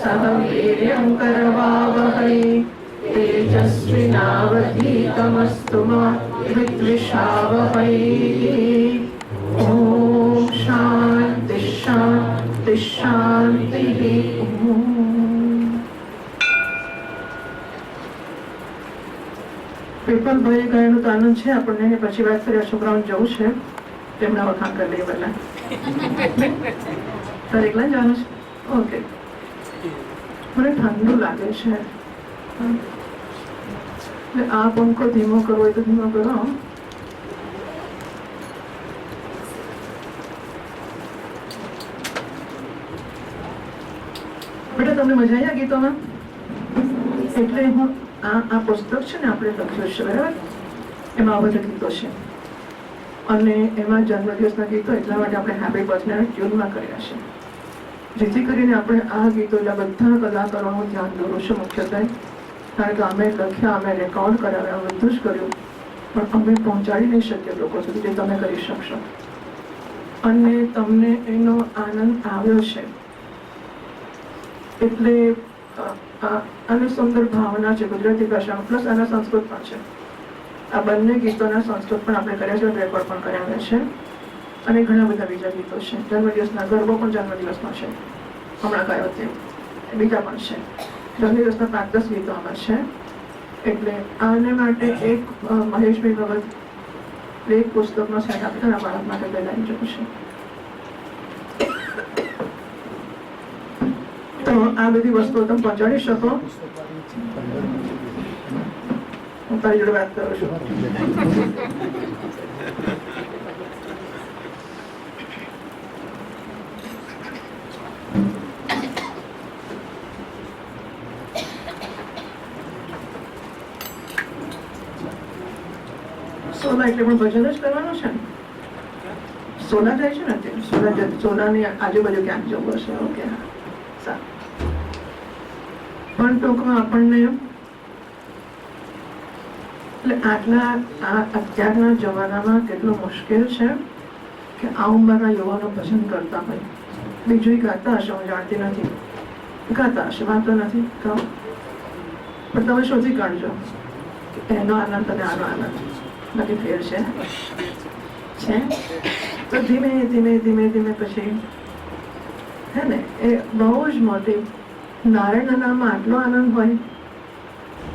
सह वीर्यं करवावहै तेजस्विनावधीतमस्तु मा विद्विषावहै। ॐ शान्ति शान्ति शान्तिः। પેપર ભરી ગયાનો તો આનંદ છે આપણને. પછી વાત કરી છોકરાઓને જવું છે તેમના વખાણ કરી લઈએ પહેલા. તારે એકલા જવાનું છે? ઓકે. મને ઠંડુ લાગે છે. આ પંખો ધીમો કરવો હોય તો ધીમો કરો. બેટા તમને મજા આવી આ ગીતોમાં? એટલે હું આ પુસ્તક છે ને આપણે લખ્યું છે બરાબર, એમાં આ બધા ગીતો છે અને એમાં જન્મદિવસના ગીતો એટલા માટે આપણે હેપી બર્થડે ટ્યુનમાં કર્યા છે, જેથી કરીને આપણે આ ગીતો એટલે બધા કલાકારોનું ધ્યાન દોરું છું મુખ્યત્વે. કારણ કે અમે લખ્યા, અમે રેકોર્ડ કરાવ્યા, બધું જ કર્યું, પણ અમે પહોંચાડી નહીં શકીએ લોકો સુધી જે તમે કરી શકશો. અને તમને એનો આનંદ આવ્યો છે એટલે આની સુંદર ભાવના છે ગુજરાતી ભાષામાં, પ્લસ આના સંસ્કૃત પણ છે. આ બંને ગીતોના સંસ્કૃત પણ આપણે કર્યા છે, રેકોર્ડ પણ કરાવ્યા છે અને ઘણા બધા બીજા ગીતો છે. જન્મદિવસના ગરબો પણ જન્મદિવસનો છે, હમણાં કયો તે બીજા પણ છે. જન્મદિવસના 5-10 ગીતો આમાં છે. એટલે આને માટે એક મહેશભાઈ ભગત એક પુસ્તકનો સેટ આપતા બાળક માટે પહેલા જવું છે. તો આ બધી વસ્તુઓ તમે પહોંચાડી શકો. હું તારી જોડે વાત કરું છું. સોલા એટલે પણ ભજન જ કરવાનું છે ને? સોલા જાય છે ને અત્યારે? સોલાની આજુબાજુ ક્યાંક જવું હશે. ઓકે, સારું. પણ ટૂંકમાં આપણને એટલે અત્યારના જમાનામાં કેટલું મુશ્કેલ છે કે આ ઉંમરના યુવાનો ભજન કરતા હોય. બીજું ગાતા હશે, હું જાણતી નથી, ગાતા હશે, વાંધો નથી, તો પણ તમે શોધી કાઢજો કે એનો આનંદ અને આનો આનંદ નથી ફેર છે. તો ધીમે ધીમે ધીમે ધીમે પછી હે ને એ બહુ જ મોટી નારાયણના નામમાં આટલો આનંદ હોય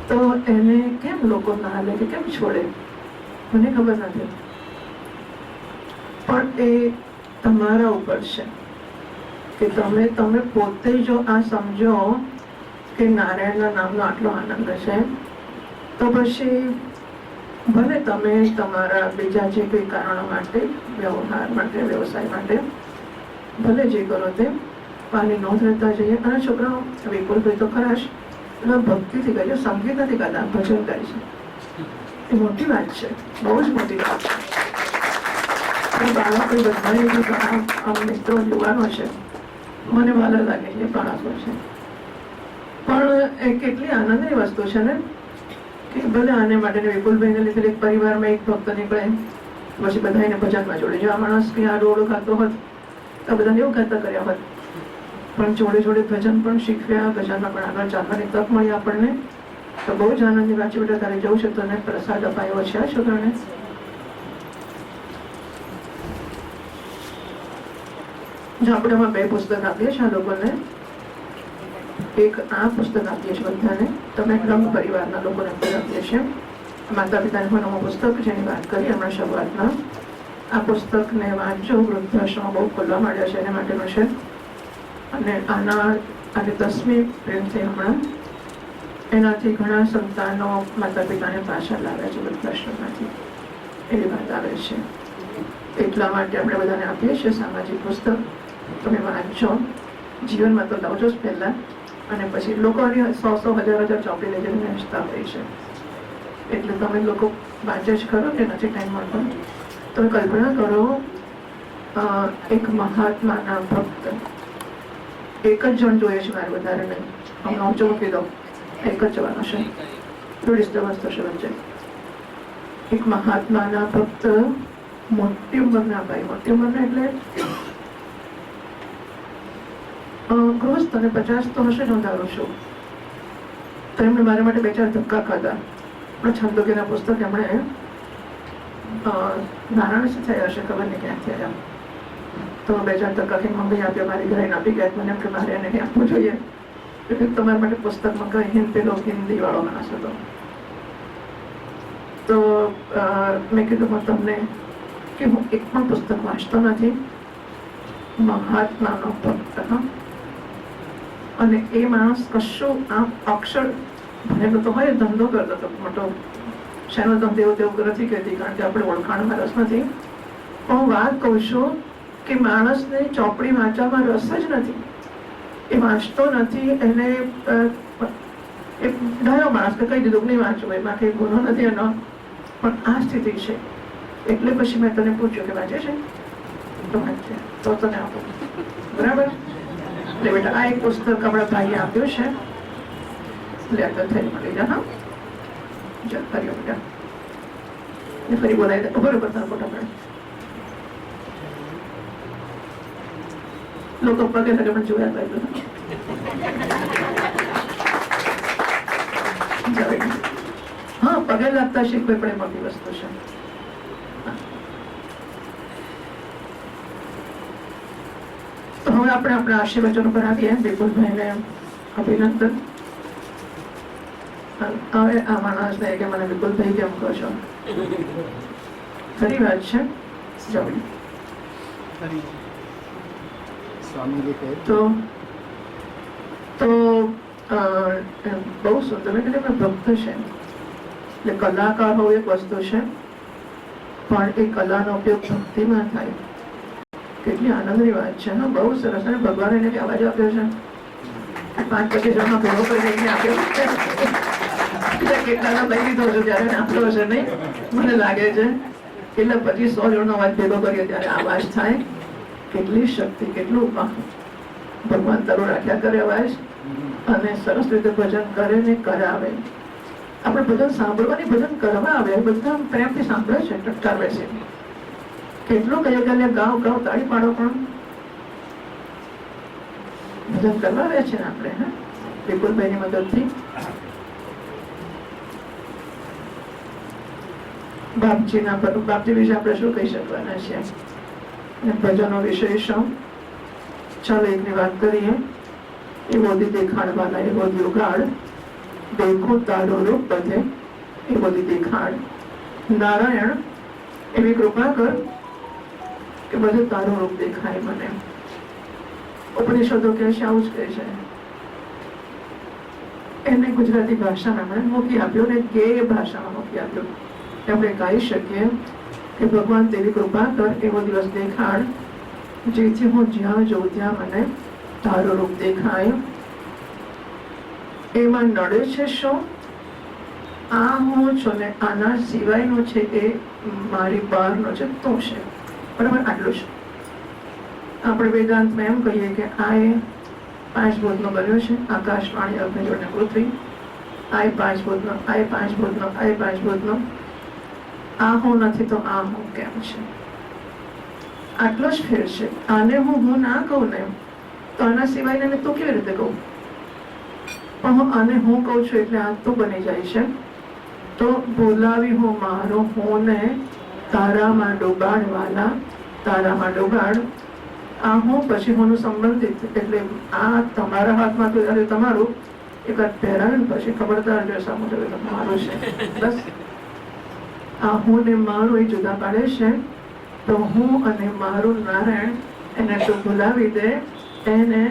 તો એને કેમ લોકો ના લે કે કેમ છોડે મને ખબર નથી. પણ એ તમારા ઉપર છે કે તમે પોતે જો આ સમજો કે નારાયણના નામનો આટલો આનંદ છે તો પછી ભલે તમે તમારા બીજા જે કોઈ કારણો માટે, વ્યવહાર માટે, વ્યવસાય માટે ભલે જે કરો તે પાણી નોંધ રહેતા જઈએ. અને છોકરાઓ વિપુલભાઈ તો ખરા જ એમાં ભક્તિથી ગાય છે, સંગીત નથી ગાતા, ભજન ગાય છે. એ મોટી વાત છે, બહુ જ મોટી વાત છે. બાળકો બધા મિત્રો યુવાનો છે, મને વાલા લાગે છે, બાળકો છે. પણ એ કેટલી આનંદની વસ્તુ છે ને કે ભલે આને માટે વિપુલભાઈને લીધે એક પરિવારમાં એક ભક્ત નીકળે પછી બધા એને ભજનમાં જોડે. જો આ માણસ કે આ રોડ ખાતો હોત તો બધાને એવું ખાતા કર્યા હોત, પણ જોડે જોડે ભજન પણ શીખવ્યા, ભજનમાં પણ આગળ ચાલવાની તક મળી આપણને. તો બહુ જ આનંદની વાત છે. બેટા તારે જવું છે તો એને પ્રસાદ અપાયો છે આ છોકરાને. જો આપણે આમાં 2 પુસ્તક આપીએ છીએ આ લોકોને. એક આ પુસ્તક આપીએ છીએ બધાને, તમે રંગ પરિવારના લોકોને આપીએ છીએ. માતા પિતાને ભણવાનું પુસ્તક જેની વાત કરી હમણાં શરૂઆતમાં. આ પુસ્તકને વાંચજો, વૃદ્ધાશ્રમ બહુ ખોલવા માંડ્યા છે એને માટેનું છે. અને આજે 10મી પ્રિન્ટ થઈ હમણાં. એનાથી ઘણા સંતાનો માતા પિતાને પાછા લાવ્યા છે વૃદ્ધાશ્રમમાંથી, એવી વાત આવે છે. એટલા માટે આપણે બધાને આપીએ છીએ સામાજિક પુસ્તક. તમે વાંચો, જીવનમાં તો લાવજો જ પહેલા, અને પછી લોકોની 100 હજાર ચોપડી લઈ જઈને વેચતા હોય છે. એટલે તમે લોકો વાંચે જ ખરો કે નથી ટાઈમ મળતો? તમે કલ્પના કરો એક મહાત્માના ભક્ત, એક જ જણ જોઈએ છે મારે, વધારે નહીં. હમણાં ઊંચો મૂકી દો, એક જ જવાનો છે, થોડી ડિસ્ટર્બન્સ થશે વચ્ચે. એક મહાત્માના ભક્ત, મોટી ઉંમરના ભાઈ, મોટી ઉંમરના એટલે ગૃહસ્થ અને 50 તો હશે જ હું ધારું છું. તો એમણે મારા માટે 2-4 ધક્કા ખાધા. પણ છંદોગીના પુસ્તક એમણે નારાયણ થયા હશે, ખબર નહીં ક્યાંથી આવ્યા. તો 2-4 ધક્કા કંઈક મમ્મી આપ્યા, મારી ઘરે આપી ગયા. મને એમ કે મારે એને કંઈ આપવું જોઈએ, તમારા માટે પુસ્તકમાં કઈ પેલો હિન્દી વાળો માણસ હતો. તો મેં કીધું હું તમને કે હું એક પણ પુસ્તક વાંચતો નથી, મહાત્માનો ભક્ત. અને એ માણસ કશું આમ અક્ષર ભણેલો તો હોય, ધંધો કરતો હતો મોટો. શેનો ધંધો એવું તેવું નથી કહેતી, કારણ કે આપણે ઓળખાણમાં રસ નથી. પણ હું વાત કહું છું કે માણસને ચોપડી વાંચવામાં રસ જ નથી, એ વાંચતો નથી. એને એ ડાયો માણસ કે કહી દીધું નહીં વાંચવું, એમાં કંઈ ગુનો નથી એનો. પણ આ સ્થિતિ છે. એટલે પછી મેં તને પૂછ્યું કે વાંચે છે, તો વાંચે તો તને આપો, બરાબર? એટલે બેટા આ એક પુસ્તક આપણા ભાઈએ આપ્યું છે, લેટર થઈ મળી જા. હા ચાલ ફરી બેટા, ને ફરી બોલાવી દે. બરોબર, તારા ફોટા પડે લોકો પગે લગે પણ જોયા કર્યું. હા, પગે લાગતા શીખવી પડે, મોટી વસ્તુ છે. તો હવે આપણે આપણા આશીર્વચનો પર આવીએ. વિપુલભાઈને અભિનંદન. હવે આ માણસને કે મને વિપુલભાઈ કેમ કહો છો, ખરી વાત છે. તો બહુ સુંદર. મેં કીધું ભક્ત છે એટલે કલાકાર હોવું એક વસ્તુ છે, પણ એ કલાનો ઉપયોગ ભક્તિમાં થાય, કેટલી આનંદની વાત છે. હા, બહુ સરસ. અને ભગવાન એને અવાજ આપ્યો છે, 5-25 જણનો ભેગો કરીને આપ્યો છે. કેટલાનો લઈ લીધો છે ત્યારે આપ્યો હશે, નહીં? મને લાગે છે કેટલા 25-100 જણનો અવાજ ભેગો કર્યો ત્યારે અવાજ થાય. કેટલી શક્તિ, કેટલું ભગવાન તારો રાખ્યા કરે અવાજ, અને સરસ રીતે ભજન કરે ને કરાવે. આપણે ભજન સાંભળવાની, ભજન કરવા આવે, બધા પ્રેમથી સાંભળે છે, ટટકાર બેસે. કેટલું કહીએ કે ગાવ ગાવ તાળી પાડો, પણ ભજન કરવા આવે છે ને આપણે. હા, વિપુલભાઈની મદદથી. બાપજી વિશે આપણે શું કહી શકવાના છે, ભજનો વિશે શું? ચાલો એકની વાત કરીએ. એ બોધી દેખાડવાના, એ બોધી ઉગાડ, દેખો તારો રૂપ બધે, એ બોધી દેખાડ. નારાયણ એવી કૃપા કર કે બધું તારું રૂપ દેખાય મને. ઉપનિષદો કહે છે, આવું જ કહે છે. એને ગુજરાતી ભાષામાં આપણે મૂકી આપ્યું ને ગેય ભાષામાં મૂકી આપ્યું. આપણે કહી શકીએ કે ભગવાન તેવી કૃપા કર, એવો દિવસ દેખાડ જેથી હું જ્યાં જોઉં ત્યાં મને તારું રૂપ દેખાય. એમાં નડે છે શું? આ હું છું ને આના સિવાયનો છે એ મારી બહારનો છે, તું છે. બરાબર, આટલું છે. આપણે વેદાંતમાં એમ કહીએ કે આ એ 5 ભૂતનો બન્યો છે, આકાશ, પાણી, અગ્નિ, જળ ને પૃથ્વી. આ એ 5 ભૂતનો, આ એ 5 ભૂતનો, આ એ 5 ભૂતનો. આ હું નથી તો આ હું કેમ છે? આટલો જ ફેર છે. આને હું ના કહું ને તો આના સિવાય તું કેવી રીતે કહું? પણ હું આને હું કહું છું એટલે આ તું બની જાય છે. તો બોલાવી હું મારો હું ને તારામાં ડૂબાડવાલા, તારામાં ડૂબાડ. આ હું પછી હું સંબંધિત, એટલે આ તમારા હાથમાં તો તમારું એક વાત પહેરાવે પછી ખબરદાર જો સામું જોયું તો મારું છે. બસ આ હું ને મારું એ જુદા પાડે છે. તો હું અને મારું નારાયણ એને તું ભૂલાવી દે. એને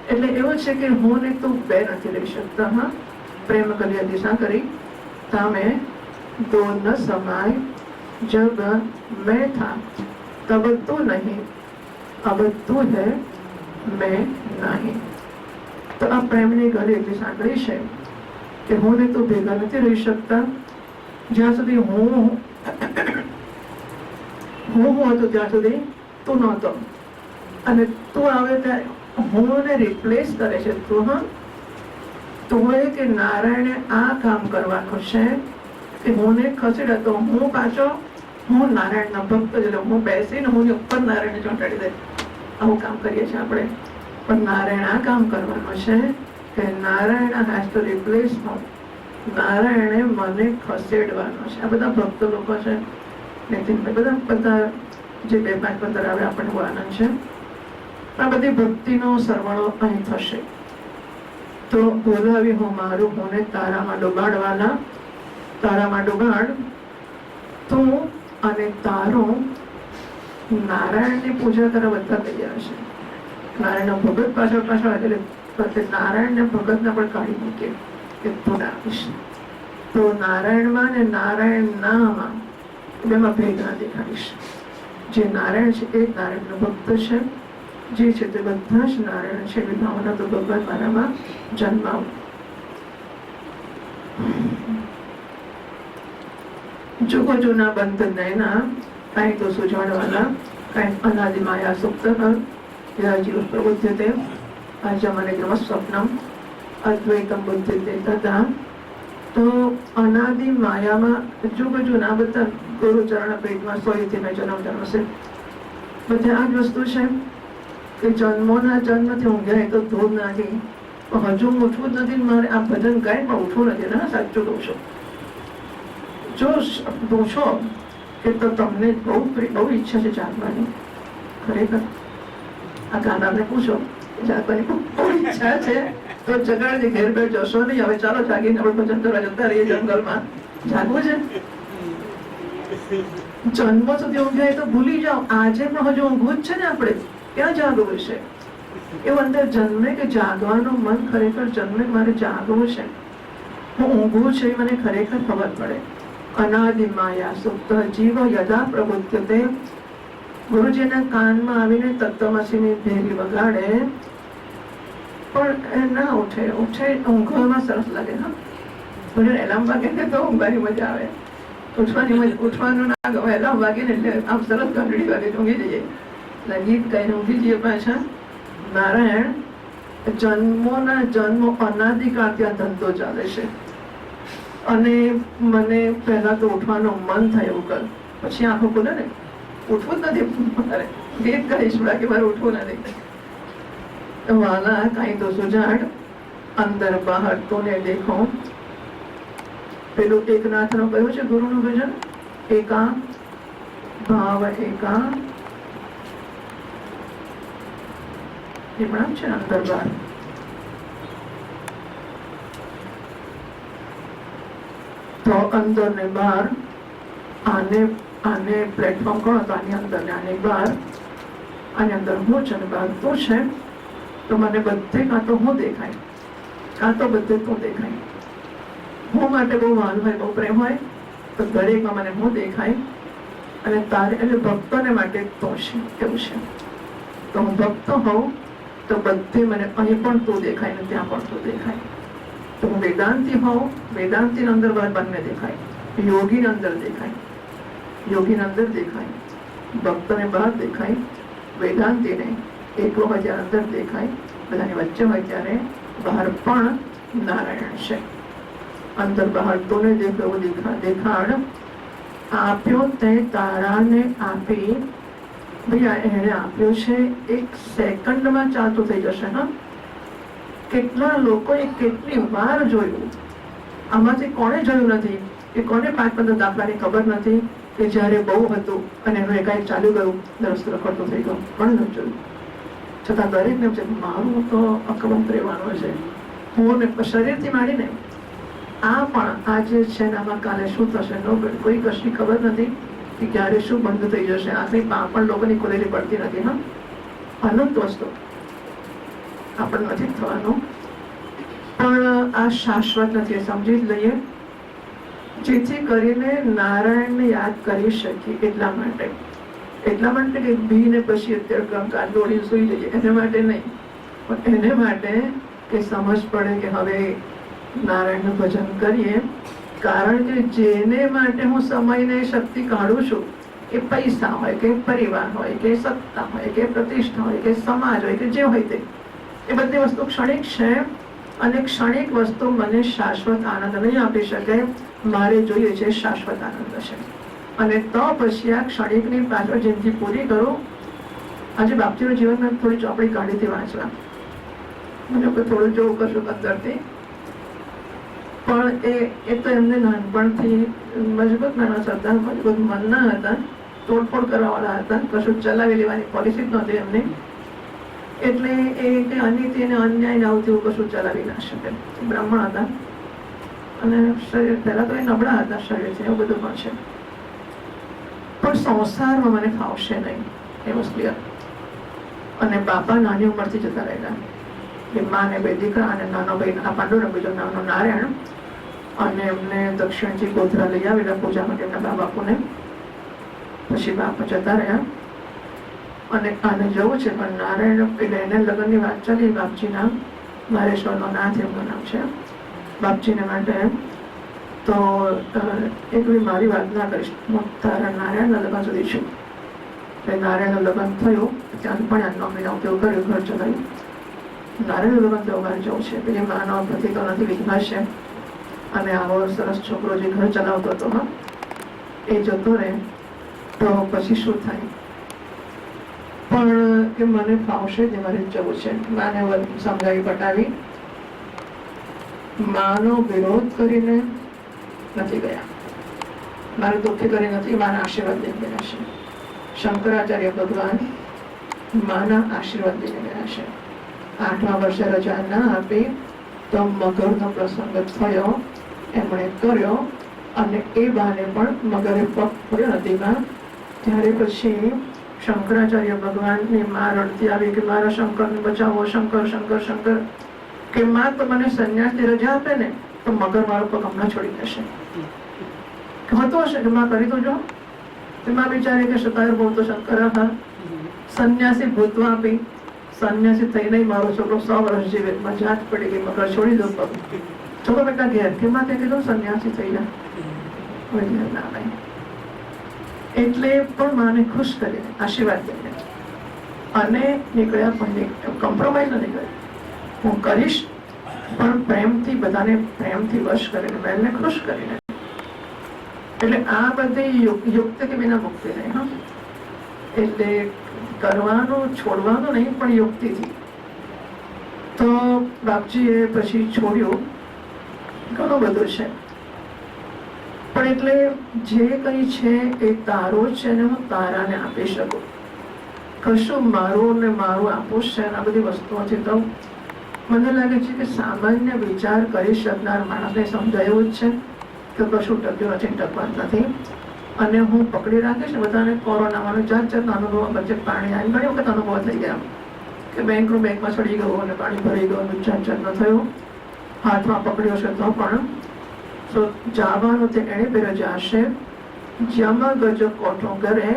એટલે એવું છે કે હું ને તું બે નથી રહી શકતા. હા, પ્રેમ કલિયા દિશા કરી તામે દો ન સમાય, જબ मैं था तब तू नहीं, अब तू है मैं नहीं. તો આ પ્રેમની ગળી એટલી સાંકળી છે કે હું ને તું ભેગા નથી રહી શકતા. જ્યાં સુધી હું હતું ત્યાં સુધી તું નહોતો, અને તું આવે ત્યારે હું ને રિપ્લેસ કરે છે તું. હા, તું એ કે નારાયણે આ કામ કરવાનું છે કે હું ને ખસેડે તો હું પાછો હું નારાયણના ભક્ત જ હું બેસીને હું ઉપર નારાયણને ચોંટાડી દે. આવું કામ કરીએ છીએ આપણે. પણ નારાયણ આ કામ કરવાનું છે કે Narayan has to replace home. નારાયણે મને ખસેડવાનો છે. આ બધા ભક્ત લોકો છે, નીતિનભાઈ, બધા જે 2-5 પંદર આવે આપણને બહુ આનંદ છે. આ બધી ભક્તિનો સરવાળો અહીં થશે. તો બોલાવી હું મારું હોને તારામાં ડુબાડવાના, તારામાં ડુબાડ તું અને તારું. નારાયણની પૂજા કરવા બધા તૈયાર છે. નારાયણનો ભગત પાછળ એટલે નારાયણને ભગતને પણ કાઢી મૂકીએ કે તું આવીશ. તો નારાયણમાં ને નારાયણ નામાં બેમાં ભેદ ના દેખાડીશ. જે નારાયણ છે એ નારાયણનો ભક્ત છે, જે છે તે બધા જ નારાયણ છે. એવી ભાવના તો ભગવાન મારામાં જન્માવ. જુગો જૂના બંધ નયના કાંઈ તો સુજાડવાના, કાંઈ અનાદિ માયા સુપ્ત જીવ પ્રબુદ્ધતે આજમનેગ્રમ સ્વપ્નમ અદ્વૈતમ બુદ્ધતે તથા. તો અનાદિ માયામાં જુગ જૂના બધા ગુરુચરણ પેટમાં 100 મેં જન્મ છે. બધે આ જ વસ્તુ છે કે જન્મોના જન્મથી ઊંઘ્યા તો ધોધ નથી, હજુ ઉઠવું જ નથી. મારે આ ભજન ગાય પણ ઉઠવું નથી ને, સાચું કહું છું. જો પૂછો કે તો તમને બહુ ઈચ્છા છે જાગવાની, ખરેખર આ ગાનાને પૂછો જાગવાની બહુ ઈચ્છા છે તો જગાડજે. ઘેર બેર જશો નહીં. હવે ચાલો જાગીને આપણે ભજન કરવા જતા રહીએ જંગલમાં. જાગવું છે. જન્મ સુધી ઊંઘાય તો ભૂલી જાઓ. આજે પણ હજુ ઊંઘવું જ છે ને આપણે. ક્યાં જાગવું છે? એવું અંદર જન્મે કે જાગવાનું મન ખરેખર જન્મે મારે જાગવું છે, હું ઊંઘવું છે, મને ખરેખર ખબર પડે. અનાદિ માયા સુપ્ત જીવ યદા પ્રબુદ્ધતે. ગુરુજીના કાનમાં આવીને તત્વમસીની ભેરી વગાડે પણ ના ઉઠે. ઊંઘવામાં સરસ લાગે. હા, એલાર્મ વાગે ને તો ઊંઘવાની મજા આવે. ઉઠવાનું ના ગમે. એલાર્મ વાગે ને એટલે આમ સરસ ઘંટડી વાગે ઊંઘી જઈએ. ગીત ગાઈને ઊંઘી જઈએ પાછા. નારાયણ જન્મોના જન્મો અનાદિકાળથી આ ધંધો ચાલે છે. અને મને પહેલા તો ઉઠવાનું મન થાય એવું કર, પછી આંખો ખુલે ને ઉઠવું જ નથી. મારે ગીત ગાઈશ કે મારે ઉઠવું નથી. વાલા કાંઈ તો સુજાડ અંદર બહાર તોને દેખો. પેલું એકનાથ નું કહ્યું છે ગુરુનું ભજન, એકા ભાવ એકા. એ પણ છે અંદર બહાર. તો અંદર ને બહાર, આને પ્લેટફોર્મ કોણ હતો? આની અંદર ને આની બહાર. આની અંદર હું છે અને બહાર તું છે. તો મને બધે કાં તો હું દેખાય, કાં તો બધે તું દેખાય. હું માટે બહુ વાલ હોય, બહુ પ્રેમ હોય તો દરેકમાં મને હું દેખાય. અને તારે એટલે ભક્તોને માટે તું છે, એવું છે. તો હું ભક્ત હોઉં તો બધે મને અહીં પણ તું દેખાય ને ત્યાં પણ તું દેખાય. તો હું વેદાંતી હોઉં, વેદાંતી અંદર બહાર બંને દેખાય. યોગી અંદર દેખાય, યોગી અંદર દેખાય. ભક્તને બહાર દેખાય, વેદાંતીને એકલો હોય ત્યારે અંદર દેખાય. બધાની વચ્ચે હોય ત્યારે બહાર પણ નારાયણ છે. અંદર બહાર તોને દેખાય એવું દેખાડ. આપ્યો તે તારાને આપી. ભાઈ એને આપ્યો છે, 1 સેકન્ડમાં ચાલતું થઈ જશે. હા, કેટલા લોકોએ કેટલી વાર જોયું. આમાંથી કોણે જોયું નથી કે કોને 5-15 દાખલાની ખબર નથી કે જ્યારે બહુ હતું અને એનું એકાએક ચાલ્યું ગયું, દરસ્ત રખડતો થઈ ગયો, પણ નથી જોયું. છતાં દરેકને છે મારું તો અકબંધ રહેવાનું છે. હું ને શરીરથી માંડીને આ પણ આજે છે ને આમાં કાલે શું થશે કોઈ કશી ખબર નથી કે ક્યારે શું બંધ થઈ જશે. આખરી પણ લોકોની ખુલેલી પડતી નથી. હા, અનંત વસ્તુ આપણને નથી થવાનું, પણ આ શાશ્વત નથી, સમજી જ લઈએ. જેથી કરીને નારાયણને યાદ કરી શકીએ. એટલા માટે કે બીને પછી અત્યારે દોડી સુઈ જઈએ એને માટે નહીં, પણ એને માટે કે સમજ પડે કે હવે નારાયણનું ભજન કરીએ. કારણ કે જેને માટે હું સમયને શક્તિ કાઢું છું, એ પૈસા હોય કે પરિવાર હોય કે સત્તા હોય કે પ્રતિષ્ઠા હોય કે સમાજ હોય કે જે હોય તે, એ બધી વસ્તુ ક્ષણિક છે. અને ક્ષણિક વસ્તુ મને શાશ્વત આનંદ નહીં આપી શકે. મારે જોઈએ છે શાશ્વત આનંદ છે. અને તો પછી આ ક્ષણિકની પાછળ જિંદગી પૂરી કરું. આજે બાપજીનું જીવનમાં થોડી ચોપડી કાઢીથી વાંચવા મને થોડું જોવું કશું અંદરથી, પણ એ તો એમને નાનપણથી મજબૂત માણસ હતા, મજબૂત મનના હતા, તોડફોડ કરવા વાળા હતા, કશું ચલાવી લેવાની પોલિસી જ નહોતી એમની. એટલે એ કે અનીતિ અને અન્યાય આવું તેવું કશું ચલાવી ના શકે. બ્રાહ્મણ હતા અને શરીર પહેલા તો એ નબળા હતા શરીરથી, એવું બધું પણ છે. પણ સંસારમાં મને ફાવશે નહીં એ વસ્તુ ક્લિયર. અને બાપા નાની ઉંમરથી જતા રહેલા. એ માં ને બે દીકરા અને નાનો ભાઈ આ પાંડુરંગ, બીજો નાનો નારાયણ. અને એમને દક્ષિણથી ગોધરા લઈ આવેલા પૂજા માટે એમના બા બાપુને. પછી બાપા જતા રહ્યા અને આને જવું છે, પણ નારાયણ એટલે એને લગ્નની વાત ચાલી બાપજીના, નારેશ્વરનો નાથ એમનું નામ છે, બાપજીને માટે. તો એક બી મારી વાત ના કરીશ, હું તારા નારાયણના લગ્ન સુધી છું. એટલે નારાયણનું લગ્ન થયું, ત્યાં પણ આ નોકરી નોકરી કર્યું, ઘર ચલાવ્યું. નારાયણનું લગ્ન થયું, ઘર જવું છે, પેલી માનો પતિ તો નથી, વિધવા છે, અને આવો સરસ છોકરો જે ઘર ચલાવતો હતો, હા, એ જતો રહે તો પછી શું થાય? પણ કે મને ફાવશે જે મારે જવું છે. માને સમજાવી પટાવી, માનો વિરોધ કરીને નથી ગયા, મારે દુઃખી કરી નથી, મારા આશીર્વાદ લઈને ગયા છે. શંકરાચાર્ય ભગવાન માના આશીર્વાદ લઈને ગયા છે. 8મા વર્ષે રજા ના આપી તો મગરનો પ્રસંગ થયો, એમણે કર્યો, અને એ બહાને પણ મગરે પગ પડ્યો નદીમાં. ત્યારે પછી શંકરાચાર્ય ભગવાનની માં રડતી આવી કે મારા શંકરને બચાવો, શંકર શંકર શંકર. કે માં તો મને સંન્યાસની રજા આપે ને તો મગર મારો પગ હમણાં છોડી દેશે. હતો હશે કે માં કરી તો જો. માં વિચારે કે શતાયર બહુ તો શંકર હતા, સંન્યાસી ભૂતવા આપી, સંન્યાસી થઈ નહીં મારો છોકરો 100 વર્ષ જીવે. મજા જ પડી ગઈ, મગર છોડી દો પગ. છોકરો બેટા ઘેર કે માં તે કીધું સંન્યાસી થઈ જાય ના ભાઈ. એટલે પણ માને ખુશ કરીને આશીર્વાદ દઈને અને નીકળ્યા, પણ કોમ્પ્રોમાઇઝ નથી કર્યું. હું કરીશ પણ પ્રેમથી, બધાને પ્રેમથી વશ કરીને, બહેનને ખુશ કરીને. એટલે આ બધી યુક્ત કે વિના મુક્તિ નહીં. હા, એટલે કરવાનું છોડવાનું નહીં, પણ યુક્તિથી. તો બાપજીએ પછી છોડ્યું, ઘણું બધું છે. પણ એટલે જે કંઈ છે એ તારો છે ને હું તારાને આપી શકું. કશું મારું ને મારું આપવું છે. આ બધી વસ્તુઓથી તો મને લાગે છે કે સામાન્ય વિચાર કરી શકનાર માણસને સમજાયું જ છે કે કશું ટક્યું નથી, ટકવાનું નથી. અને હું પકડી રાખીશ ને બધાને. કોરોનામાં જાત જાતનો અનુભવ, વચ્ચે પાણી આવી ઘણી વખત અનુભવ થઈ ગયા કે બેંકમાં ચડી ગયું અને પાણી ભરાઈ ગયું, જાત જાતનો થયું. હાથમાં પકડ્યો છે તો પણ તો જવાનું તે એણે પેરે જશે, જમ ગજ કોઠો ઘરે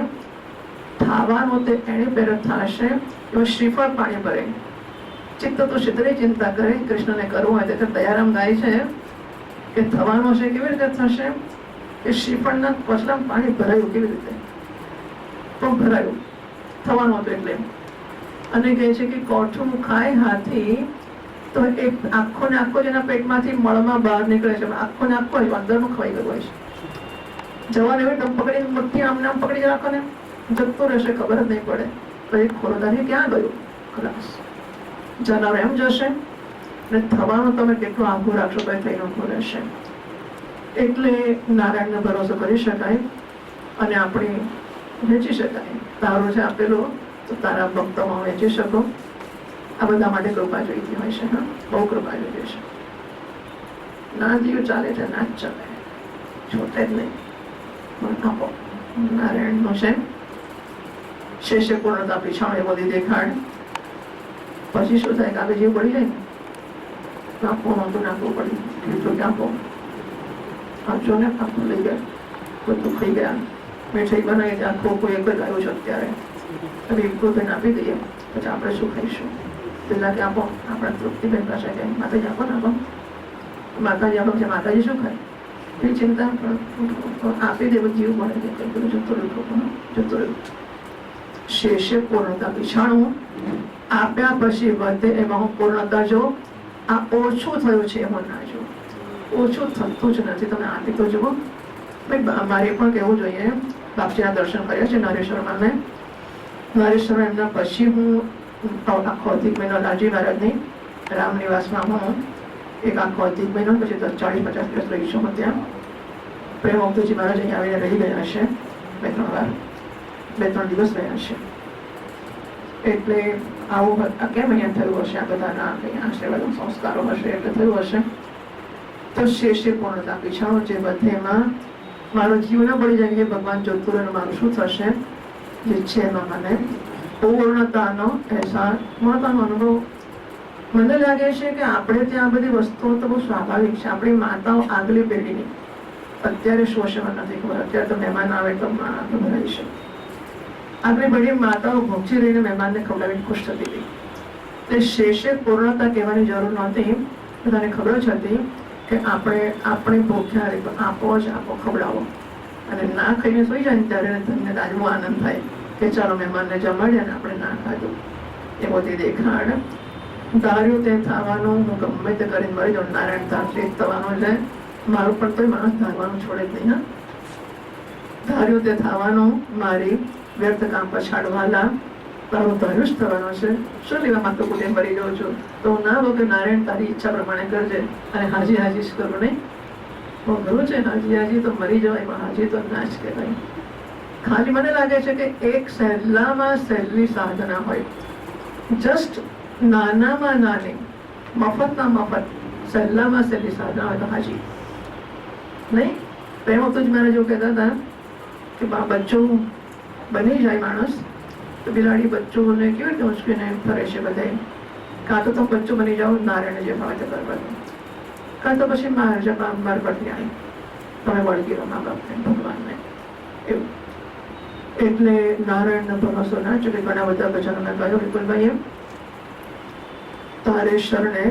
થાવાનું તે એણે પેરે થશે. એમાં શ્રીફળ પાણી ભરે. ચિત્ત તો શીતળી ચિંતા કરે, કૃષ્ણને કરવું હોય તો દયારામ ગાય છે કે થવાનું છે કેવી રીતે થશે? કે શ્રીફળના કોસલામાં પાણી ભરાયું કેવી રીતે? પણ ભરાયું, થવાનું હતું એટલે. અને કહે છે કે કોઠું ખાય હાથી તો એ આખો ને આખો જેના પેટમાંથી મળમાં બહાર નીકળે છે, આખો ને આખો અંદરનું ખવાઈ ગયું હોય છે. જવાન એવી ટમ પકડી મુઠ્ઠી આમ નામ પકડી રાખો ને, જતો રહેશે, ખબર જ નહીં પડે. તો એ ખોરદારી ક્યાં ગયું? ખલાસ. જનાવર એમ જશે ને થવાનું તમે કેટલું આઘું રાખશો તો થઈને ઊભું રહેશે. એટલે નારાયણનો ભરોસો કરી શકાય અને આપણી વેચી શકાય. તારું છે આપેલું તો તારા ભક્તોમાં વેચી શકો. આ બધા માટે કૃપા જોઈતી હોય છે. હા, બહુ કૃપા જોઈએ છે. ના જીવ ચાલે છે, ના જ ચાલે, છોટે જ નહીં. પણ આપો નારાયણનું છે. શેષે પૂર્ણતા પીછાણ એ બધી દેખાડ. પછી શું થાય કે આપણે જીવ પડી જાય ને, નાખવું નહોતું, નાખવું પડ્યું, કીધું કે આપો. આપજો ને, આપો લઈ ગયા, બધું ખાઈ ગયા. મીઠાઈ બનાવી ત્યાં ખોખું એક જ આવ્યું છે અત્યારે. હવે એક ગોધન આપી દઈએ, પછી આપણે શું ખાઈશું? પેલા કે આપો, આપણા તૃપ્તિબેન પાસે કે માતાજી આપો ને, આપો. માતાજી આપો છે, માતાજી શું ખાય? એ ચિંતા આપી દે, જીવ મળે છે, કંઈ બધું જતું રહ્યું, જતું રહ્યું. શેષે પૂર્ણતા પીછાણું. આપ્યા પછી વધે એમાં હું પૂર્ણતા જો. આ ઓછું થયું છે એમાં ના જો. ઓછું થતું જ નથી. તમે આપી તો જુઓ. ભાઈ મારે પણ કહેવું જોઈએ, બાપજીના દર્શન કર્યા છે નરેશ્વરમાં. મેં નરેશ્વર એમના પછી હું આખો અધિક મહિનો લાલજી મહારાજની રામનિવાસમાં હું એક આખો અધિક મહિનો પછી 40-50 દિવસ રહીશું હું ત્યાં. પ્રેમ અવધૂતજી મહારાજ અહીંયા આવીને રહી ગયા હશે 2-3 દિવસ રહ્યા હશે. એટલે આવું કેમ અહીંયા થયું હશે, આ બધાના આશીર્વાદ સંસ્કારો હશે એટલે થયું હશે. તો શેષે પૂર્ણતા પીછાણો જે બધેમાં મારો જીવ ન પડી જાય કે ભગવાન જોતું રહે મારું શું થશે, જે છે એમાં મને પૂર્ણતાનો અહેસાસ, પૂર્ણતાનો અનુભવ. મને લાગે છે કે આપણે ત્યાં બધી વસ્તુઓ તો બહુ સ્વાભાવિક છે. આપણી માતાઓ આગલી પેઢીની અત્યારે શું હશે મને નથી ખબર. અત્યારે તો મહેમાન આવે તો ભરાઈ છે. આગલી પેઢી માતાઓ ભૂખી રહીને મહેમાનને ખવડાવીને ખુશ થતી હતી. એટલે શેષે પૂર્ણતા કહેવાની જરૂર નહોતી. બધાને ખબર જ હતી કે આપણે ભૂખ્યા રહી તો આપો જ આપો, ખવડાવો. અને ના ખાઈને સુઈ જાય ને ત્યારે તમને રાજવો આનંદ થાય કે ચાલો મહેમાનને જમાડ્યા ને આપણે ના ખાધું. એ બધી દેખાડ. ધાર્યું તે થવાનું, હું ગમે તે કરીને મરી જાઉં, નારાયણ ધારશે થવાનું. એટલે મારું પણ તો માણસ ધારવાનું છોડે જ નહીં. હા, ધાર્યું તે થવાનું, મારી વ્યર્થ કામ પછાડવાલા, તારું ધાર્યું જ થવાનું છે. શું લેવા માંગતો કુટે મરી જાઉં છું તો ના કહું કે નારાયણ તારી ઈચ્છા પ્રમાણે કરજે અને હાજી હાજી જ કરું. નહીં, બહુ ખરું છે હાજી હાજી તો મરી જવાય, પણ હાજી તો ના જ કહેવાય. ખાલી મને લાગે છે કે એક સહેલામાં સહેલી સાધના હોય, જસ્ટ નાનામાં નાની, મફતના મફત, સહેલામાં સહેલી સાધના હોય તો હાજી. નહીં, પ્રેમ અવધૂત મહારાજ એવું કહેતા હતા કે બચ્ચો બની જાય માણસ તો બિલાડી બચ્ચોને કેવી રીતે ઉંચકીને ફરે છે બધે. કાં તો બચ્ચો બની જાઓ નારાયણ જે ભાવે તે કરવાનું, કાં તો પછી માર પરથી આવી તમે વળગી રહો મા બાપને, ભગવાનને. એવું એટલે નારાયણનો ભરોસો ના ચૂકે. ઘણા બધા ભજનો મેં કહ્યું વિપુલભાઈ એમ, તારે શરણે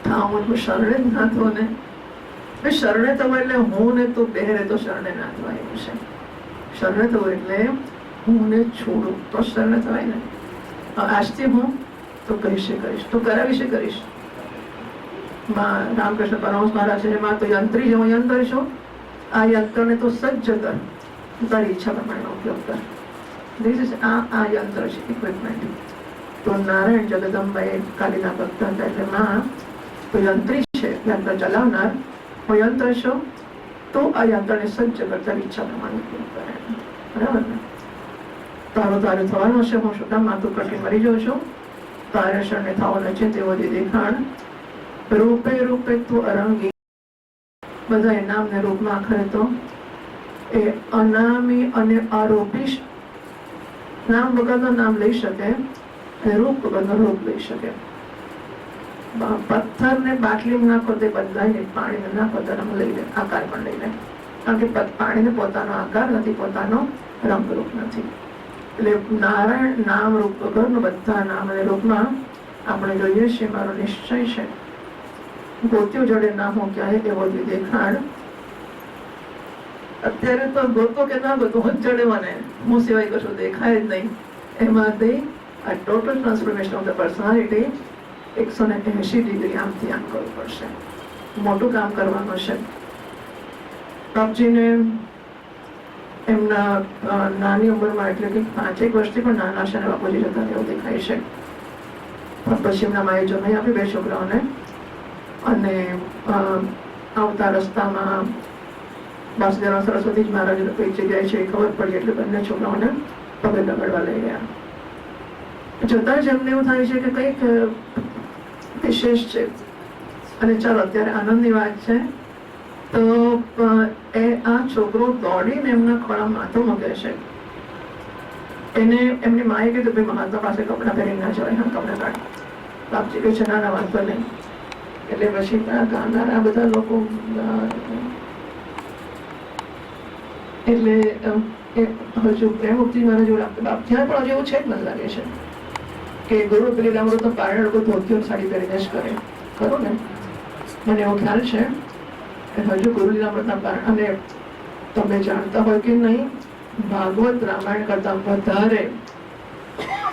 થાવું, શરણે જ ના થો ને. શરણે થવું એટલે હું ને તું બે રહે તો શરણે ના થવાય એવું છે. શરણે થવું એટલે હું ને છોડું તો શરણે થવાય ને. આજથી હું તો કહીશે કરીશ, તો કરાવીશે કરીશ. રામકૃષ્ણ પરમહંસ મહારાજ છે એમાં તો યંત્રી હું યંત્ર છું, આ યંત્રને તો સજ્જ કર, તારી ઈચ્છા પ્રમાણેનો ઉપયોગ કર. ધીસ ઇઝ આ યંત્ર છે, ઇક્વિપમેન્ટ. તો નારાયણ જગદંબાએ કાલીના ભક્ત હતા એટલે માં તો યંત્રી છે, યંત્ર ચલાવનાર. હું યંત્ર છું તો આ યંત્રને સજ્જ કરતા ઈચ્છા પ્રમાણે ઉપયોગ કરે. બરાબર ને? તારું થવાનું છે. હું શું કામ માથું કટી મરી જાઉં છું. તારે શરણે થવાનું છે તેવો જે દેખાણ. રૂપે રૂપે તું અરંગી. બધા એ નામ ને રૂપમાં આખરે તો એ અનામી અને આરોપી નામ વગરનો નામ લઈ શકે અને રૂપ વગરનો રૂપ લઈ શકે. પથ્થર ને બાટલીમાં નાખો તે બદલાય, પાણીને નાખો તો લઈ લે, આકાર પણ લઈ લે. કારણ કે પાણીને પોતાનો આકાર નથી, પોતાનો રંગરૂપ નથી. એટલે નારાયણ નામ રૂપ વગરનો બધા નામ અને રૂપમાં આપણે જોઈએ છીએ. મારો નિશ્ચય છે ગોત્યો જડે ના હું ક્યાંય એવો જ દેખાડ. અત્યારે તો ગોતો કે ના ગોતો હું જ જડે મને, હું સિવાય કશું દેખાય જ નહીં. એમાંથી આ total transformation of the personality 180 degree આમથી આમ કરવું પડશે. મોટું કામ કરવાનું છે. બાપજીને એમના નાની ઉંમરમાં એટલે કે 5 વર્ષથી પણ નાના છે અને બાપુજી જતા એવું દેખાય છે. પછી એમના માએ જમાઈ આપી 2 છોકરાઓને અને આવતા રસ્તામાં વાસુદેવ સરસ્વતી જ મહારાજ કઈ જગ્યાએ છે ખબર પડી એટલે બંને છોકરાઓને પગે લગાડવા લઈ ગયા. જોતા જ એમને એવું થાય છે કે કંઈક વિશેષ છે. અને ચાલો અત્યારે આનંદની વાત છે તો એ આ છોકરો દોડીને એમના ખોળામાં માથું મૂકે છે. એને એમની માએ કીધું ભાઈ મહાત્મા પાસે કપડાં પહેરી ના જવાય, હા કપડાં કાઢ. બાપજી કહે છે ના ના વાંધો નહીં. એટલે પછી ગાનારા બધા લોકો એટલે હજુ પ્રેમમુક્તિ મારા જોડે ત્યાં પણ હજુ એવું છે જ મને લાગે છે કે ગુરુ પેલી લામડો તો પારણે લોકો ધોતીઓ સાડી પહેરીને જ કરે, ખરું ને? મને એવો ખ્યાલ છે કે હજુ ગુરુ લીલામૃતના પારણ. અને તમે જાણતા હોય કે નહીં, ભાગવત રામાયણ કરતા વધારે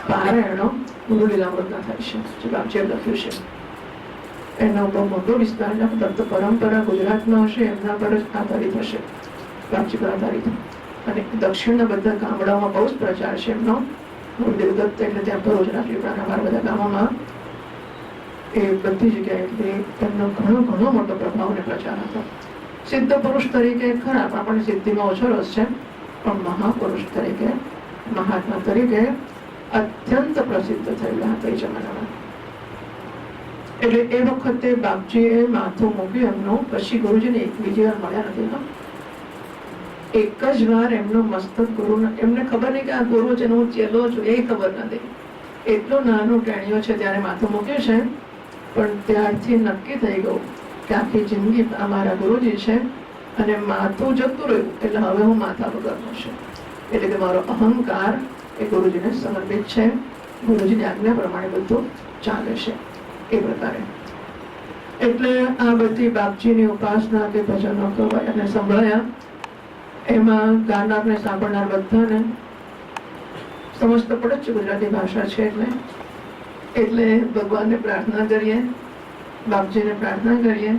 પારાયણો ગુરુ લીલામૃતના થાય છે, જે બાપજીએ લખ્યું છે. એનો બહુ મોટો વિસ્તાર પરંપરા ગુજરાતમાં હશે એમના પર જ આધારિત હશે, બાપજી પર આધારિત. અને દક્ષિણના બધા ગામડાઓમાં બહુ જ પ્રચાર છે એમનો. દેવદત્ત એટલે ત્યાં ભરૂચ રાજપીપળાના અમારા બધા ગામોમાં એ બધી જગ્યાએ એમનો ઘણો મોટો પ્રભાવ અને પ્રચાર હતો. સિદ્ધ પુરુષ તરીકે ખરા, આપણને સિદ્ધિમાં ઓછો રસ છે, પણ મહાપુરુષ તરીકે, મહાત્મા તરીકે અત્યંત પ્રસિદ્ધ થયેલા હતા એ જમાનામાં. એટલે એ વખતે બાપજીએ માથું મૂક્યું એમનું, પછી ગુરુજીને એક બીજી વાર મળ્યા નથી. એક જ વાર એમનો મસ્તક ગુરુ, એમને ખબર નહીં કે આ ગુરુ છે હું ચેલો છું એ ખબર નથી. એટલો નાનો ટેણીઓ છે ત્યારે માથું મૂક્યું છે, પણ ત્યારથી નક્કી થઈ ગયું કે આખી જિંદગી અમારા ગુરુજી છે, અને માથું જતું રહ્યું એટલે હવે હું માથા વગરનું છે. એટલે કે મારો અહંકાર એ ગુરુજીને સમર્પિત છે, ગુરુજીની આજ્ઞા પ્રમાણે બધું ચાલે છે એ પ્રકારે. એટલે આ બધી બાપજીની ઉપાસના કે ભજનો કહેવાય અને સંભળાયા, એમાં ગાનાર ને સાંભળનાર બધાને સમજ તો પડે જ છે, ગુજરાતી ભાષા છે એટલે ભગવાનને પ્રાર્થના કરીએ, બાપજીને પ્રાર્થના કરીએ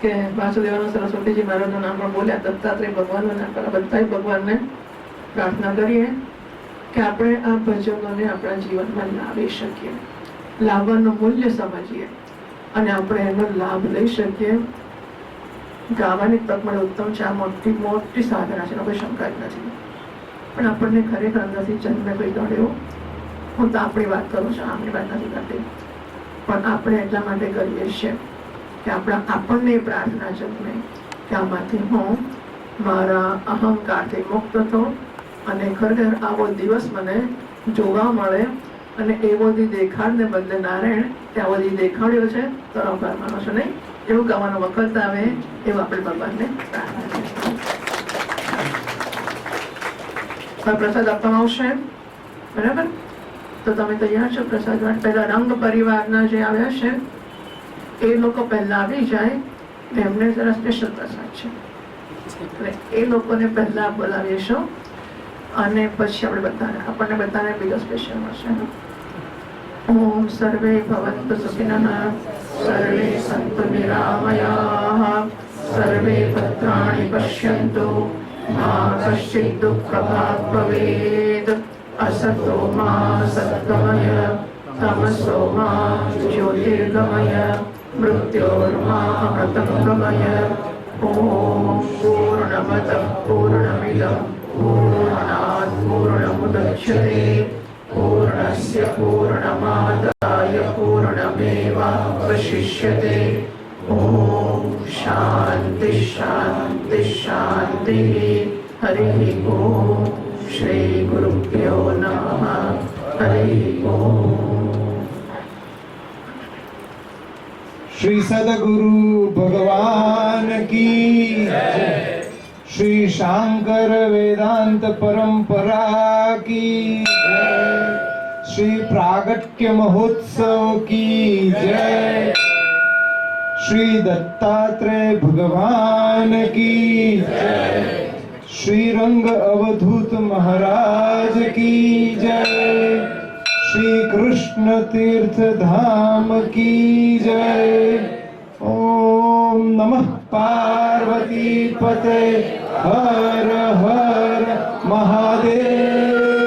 કે વાસુદેવાનંદ સરસ્વતીજી મહારાજનું નામ પણ બોલ્યા, દત્તાત્રેય ભગવાનનું નામ, બધા ભગવાનને પ્રાર્થના કરીએ કે આપણે આ ભજનોને આપણા જીવનમાં લાવી શકીએ, લાવવાનું મૂલ્ય સમજીએ અને આપણે એનો લાભ લઈ શકીએ. ગાવાની તક મળે ઉત્તમ છે, આ મોટી મોટી સાધના છે, કોઈ શંકા જ નથી. પણ આપણને ખરેખર અંદરથી જન્મે કોઈ દોડ્યો, હું તો આપણી વાત કરું છું, આમની વાત નથી કરતી, પણ આપણે એટલા માટે કરીએ છીએ કે આપણને એ પ્રાર્થના જન્મે કે આમાંથી હું મારા અહંકારથી મુક્ત થઉં અને ખરેખર આવો દિવસ મને જોવા મળે, અને એવો દી દેખાડને બદલે નારાયણ કે આવો દી દેખાડ્યો છે તો આભાર માનો છો નહીં, એવું ગાવાનો વખત આવે એવું આપણે ભગવાનને પ્રાર્થના કરીએ. પ્રસાદ આપવામાં આવશે, બરાબર? તો તમે તૈયાર છો પ્રસાદ માટે? પહેલા રંગ પરિવારના જે આવ્યા છે એ લોકો પહેલા આવી જાય, એમને જરા સ્પેશિયલ પ્રસાદ છે, એટલે એ લોકોને પહેલા બોલાવીશું અને પછી આપણને બધાને બીજો સ્પેશિયલ મળશે. ઓમ સર્વે ભવન્તુ સુખિનઃ, સર્વે સંતુ નિરામયાઃ, સર્વે ભદ્રાણિ પશ્યન્તુ, મા કશ્ચિत् દુઃખભાગ્ ભવેत्. असतो मा सद्गमय, तमसो मा ज्योतिर्गमय, मृत्योर्मा अमृतंगमय. ओम पूर्णमदः पूर्णमिदं पूर्णात् पूर्णमुदच्यते, पूर्णस्य पूर्णमादाय पूर्णमेवावशिष्यते. ओम शांति शांति शांतिः. हरिः ओम. श्री गुरुभ्यो नमः. हरि ओम. श्री सद्गुरु भगवान की जय. श्री शंकर वेदांत परंपरा की जय. श्री प्रागट्य महोत्सव की जय. श्री दत्तात्रेय भगवान की जय. श्री रंग अवधूत महाराज की जय. श्री कृष्ण तीर्थ धाम की जय. ओम नमः पार्वती पते. हर हर महादेव.